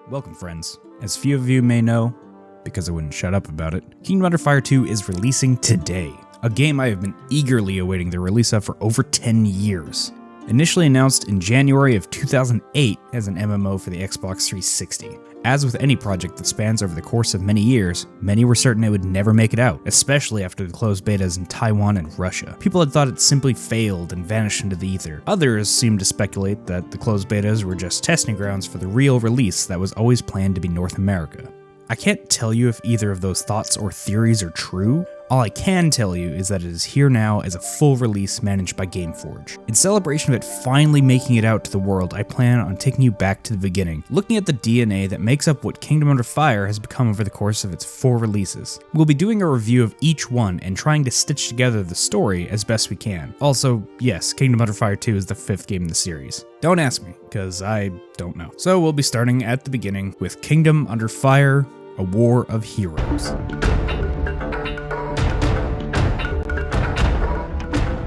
Welcome, friends. As few of you may know, because I wouldn't shut up about it, Kingdom Under Fire 2 is releasing today, a game I have been eagerly awaiting the release of for over 10 years. Initially announced in January of 2008 as an MMO for the Xbox 360. As with any project that spans over the course of many years, many were certain it would never make it out, especially after the closed betas in Taiwan and Russia. People had thought it simply failed and vanished into the ether. Others seemed to speculate that the closed betas were just testing grounds for the real release that was always planned to be North America. I can't tell you if either of those thoughts or theories are true. All I can tell you is that it is here now as a full release managed by Gameforge. In celebration of it finally making it out to the world, I plan on taking you back to the beginning, looking at the DNA that makes up what Kingdom Under Fire has become over the course of its 4 releases. We'll be doing a review of each one and trying to stitch together the story as best we can. Also, yes, Kingdom Under Fire 2 is the 5th game in the series. Don't ask me, because I don't know. So we'll be starting at the beginning with Kingdom Under Fire, A War of Heroes.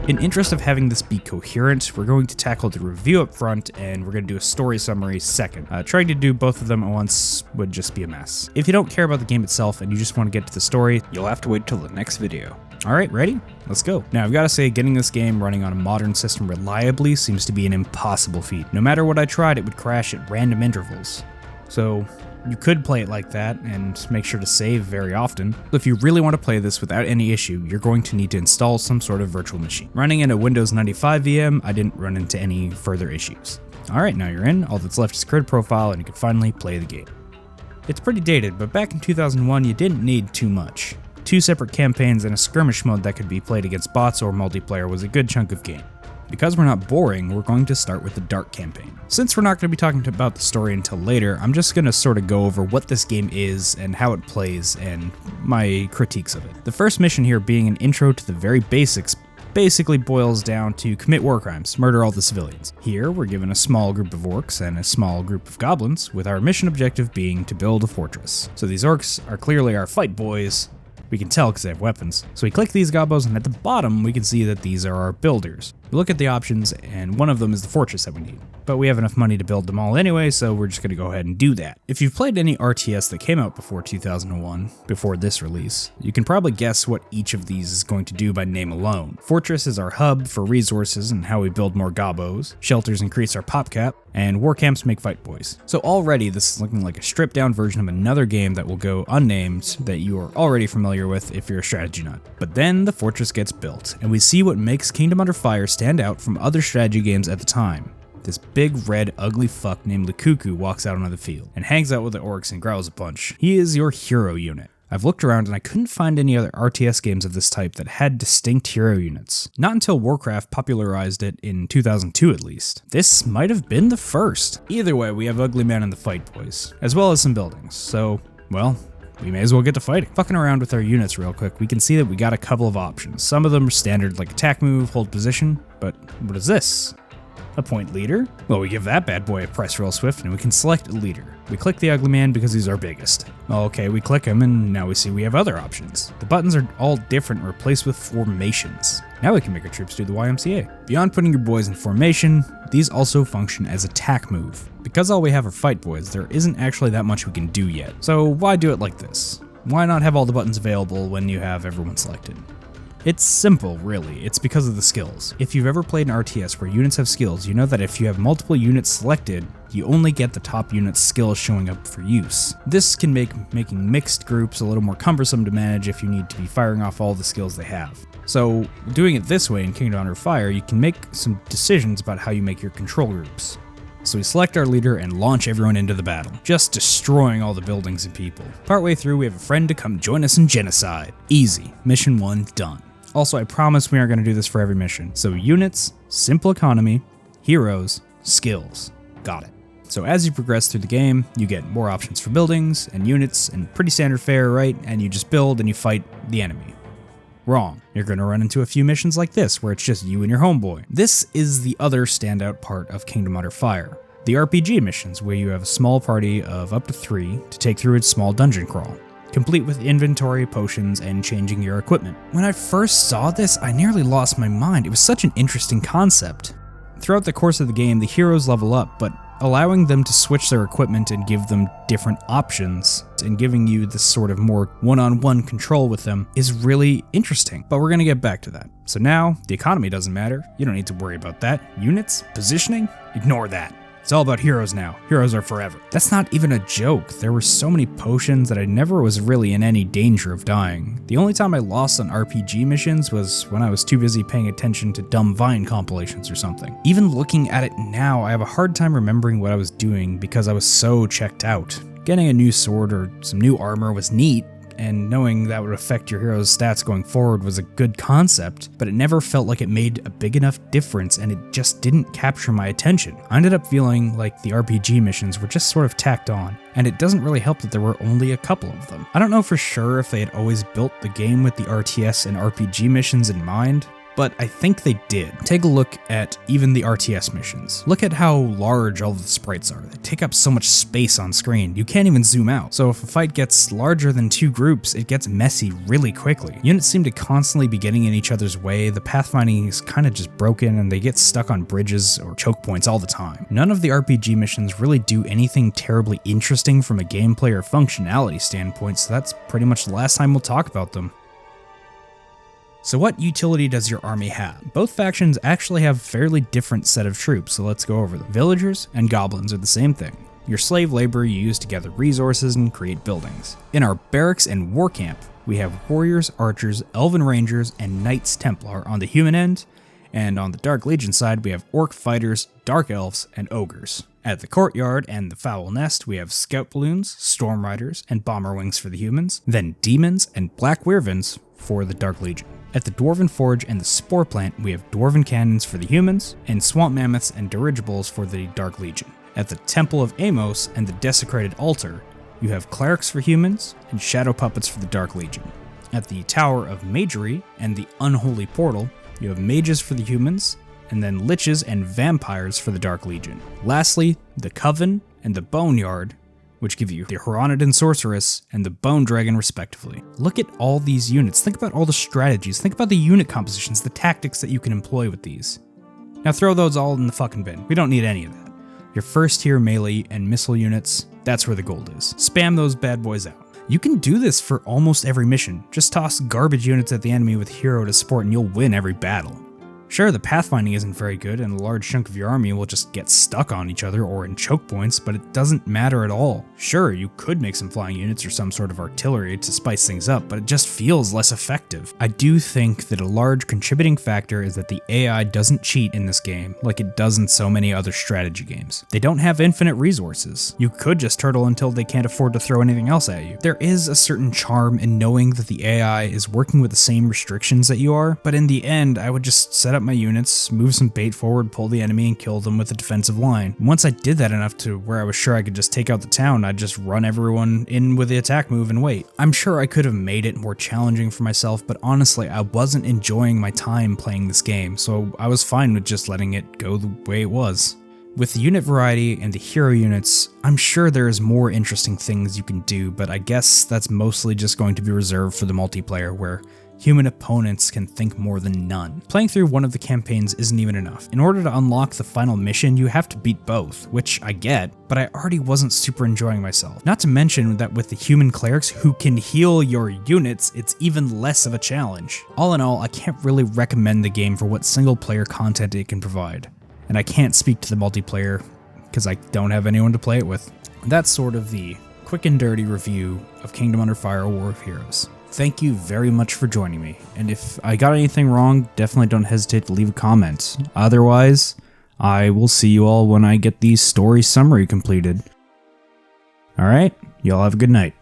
In interest of having this be coherent, we're going to tackle the review up front and we're going to do a story summary second. Trying to do both of them at once would just be a mess. If you don't care about the game itself and you just want to get to the story, you'll have to wait till the next video. Alright, ready? Let's go. Now I've got to say, getting this game running on a modern system reliably seems to be an impossible feat. No matter what I tried, it would crash at random intervals. So you could play it like that and make sure to save very often. If you really want to play this without any issue, you're going to need to install some sort of virtual machine. Running in a Windows 95 VM, I didn't run into any further issues. Alright, now you're in, all that's left is create a profile and you can finally play the game. It's pretty dated, but back in 2001 you didn't need too much. 2 separate campaigns and a skirmish mode that could be played against bots or multiplayer was a good chunk of game. Because we're not boring, we're going to start with the Dark campaign. Since we're not going to be talking about the story until later, I'm just going to sort of go over what this game is and how it plays and my critiques of it. The first mission here, being an intro to the very basics, basically boils down to commit war crimes, murder all the civilians. Here, we're given a small group of orcs and a small group of goblins, with our mission objective being to build a fortress. So these orcs are clearly our fight boys. We can tell because they have weapons. So we click these gobbos, and at the bottom we can see that these are our builders. We look at the options, and one of them is the fortress that we need. But we have enough money to build them all anyway, so we're just going to go ahead and do that. If you've played any RTS that came out before 2001, before this release, you can probably guess what each of these is going to do by name alone. Fortress is our hub for resources and how we build more gobbos. Shelters increase our pop cap, and war camps make fight boys. So already this is looking like a stripped down version of another game that will go unnamed that you are already familiar with if you're a strategy nut. But then the fortress gets built, and we see what makes Kingdom Under Fire stand out from other strategy games at the time. This big red ugly fuck named Lukuku walks out onto the field and hangs out with the orcs and growls a bunch. He is your hero unit. I've looked around and I couldn't find any other RTS games of this type that had distinct hero units. Not until Warcraft popularized it in 2002 at least. This might have been the first. Either way, we have Ugly Man and the Fight Boys, as well as some buildings, so, well, we may as well get to fighting. Fucking around with our units real quick, we can see that we got a couple of options. Some of them are standard like attack move, hold position, but what is this? A point leader? Well, we give that bad boy a press real swift and we can select a leader. We click the Ugly Man because he's our biggest. Okay, we click him and now we see we have other options. The buttons are all different, replaced with formations. Now we can make our troops do the YMCA. Beyond putting your boys in formation, these also function as attack move. Because all we have are fight boys, there isn't actually that much we can do yet. So why do it like this? Why not have all the buttons available when you have everyone selected? It's simple, really. It's because of the skills. If you've ever played an RTS where units have skills, you know that if you have multiple units selected, you only get the top unit's skills showing up for use. This can make making mixed groups a little more cumbersome to manage if you need to be firing off all the skills they have. So, doing it this way in Kingdom Under Fire, you can make some decisions about how you make your control groups. So we select our leader and launch everyone into the battle, just destroying all the buildings and people. Partway through, we have a friend to come join us in genocide. Easy. Mission 1 done. Also, I promise we aren't going to do this for every mission. So units, simple economy, heroes, skills. Got it. So as you progress through the game, you get more options for buildings and units and pretty standard fare, right? And you just build and you fight the enemy. Wrong. You're going to run into a few missions like this where it's just you and your homeboy. This is the other standout part of Kingdom Under Fire. The RPG missions, where you have a small party of up to 3 to take through a small dungeon crawl, complete with inventory, potions, and changing your equipment. When I first saw this, I nearly lost my mind. It was such an interesting concept. Throughout the course of the game, the heroes level up, but allowing them to switch their equipment and give them different options and giving you this sort of more one-on-one control with them is really interesting. But we're gonna get back to that. So now, the economy doesn't matter. You don't need to worry about that. Units, positioning, ignore that. It's all about heroes now. Heroes are forever. That's not even a joke. There were so many potions that I never was really in any danger of dying. The only time I lost on RPG missions was when I was too busy paying attention to dumb Vine compilations or something. Even looking at it now, I have a hard time remembering what I was doing because I was so checked out. Getting a new sword or some new armor was neat, and knowing that would affect your hero's stats going forward was a good concept, but it never felt like it made a big enough difference and it just didn't capture my attention. I ended up feeling like the RPG missions were just sort of tacked on, and it doesn't really help that there were only a couple of them. I don't know for sure if they had always built the game with the RTS and RPG missions in mind, but I think they did. Take a look at even the RTS missions. Look at how large all of the sprites are. They take up so much space on screen. You can't even zoom out. So if a fight gets larger than two groups, it gets messy really quickly. Units seem to constantly be getting in each other's way. The pathfinding is kind of just broken and they get stuck on bridges or choke points all the time. None of the RPG missions really do anything terribly interesting from a gameplay or functionality standpoint, so that's pretty much the last time we'll talk about them. So what utility does your army have? Both factions actually have a fairly different set of troops, so let's go over them. Villagers and goblins are the same thing. Your slave labor you use to gather resources and create buildings. In our barracks and war camp, we have warriors, archers, elven rangers, and knights templar on the human end, and on the Dark Legion side we have orc fighters, dark elves, and ogres. At the courtyard and the foul nest, we have scout balloons, storm riders, and bomber wings for the humans, then demons and black wyverns for the Dark Legion. At the Dwarven Forge and the Spore Plant, we have Dwarven Cannons for the humans, and Swamp Mammoths and Dirigibles for the Dark Legion. At the Temple of Amos and the Desecrated Altar, you have Clerics for humans, and Shadow Puppets for the Dark Legion. At the Tower of Magery and the Unholy Portal, you have Mages for the humans, and then Liches and Vampires for the Dark Legion. Lastly, the Coven and the Boneyard, which give you the Horonidon Sorceress and the Bone Dragon respectively. Look at all these units, think about all the strategies, think about the unit compositions, the tactics that you can employ with these. Now throw those all in the fucking bin, we don't need any of that. Your first tier melee and missile units, that's where the gold is. Spam those bad boys out. You can do this for almost every mission, just toss garbage units at the enemy with hero to support and you'll win every battle. Sure, the pathfinding isn't very good and a large chunk of your army will just get stuck on each other or in choke points, but it doesn't matter at all. Sure, you could make some flying units or some sort of artillery to spice things up, but it just feels less effective. I do think that a large contributing factor is that the AI doesn't cheat in this game like it does in so many other strategy games. They don't have infinite resources. You could just turtle until they can't afford to throw anything else at you. There is a certain charm in knowing that the AI is working with the same restrictions that you are, but in the end, I would just set up my units, move some bait forward, pull the enemy, and kill them with a defensive line. Once I did that enough to where I was sure I could just take out the town, I'd just run everyone in with the attack move and wait. I'm sure I could have made it more challenging for myself, but honestly, I wasn't enjoying my time playing this game, so I was fine with just letting it go the way it was. With the unit variety and the hero units, I'm sure there's more interesting things you can do, but I guess that's mostly just going to be reserved for the multiplayer, where human opponents can think more than none. Playing through one of the campaigns isn't even enough. In order to unlock the final mission, you have to beat both, which I get, but I already wasn't super enjoying myself. Not to mention that with the human clerics who can heal your units, it's even less of a challenge. All in all, I can't really recommend the game for what single player content it can provide. And I can't speak to the multiplayer because I don't have anyone to play it with. That's sort of the quick and dirty review of Kingdom Under Fire: War of Heroes. Thank you very much for joining me, and if I got anything wrong, definitely don't hesitate to leave a comment. Otherwise, I will see you all when I get the story summary completed. Alright, y'all have a good night.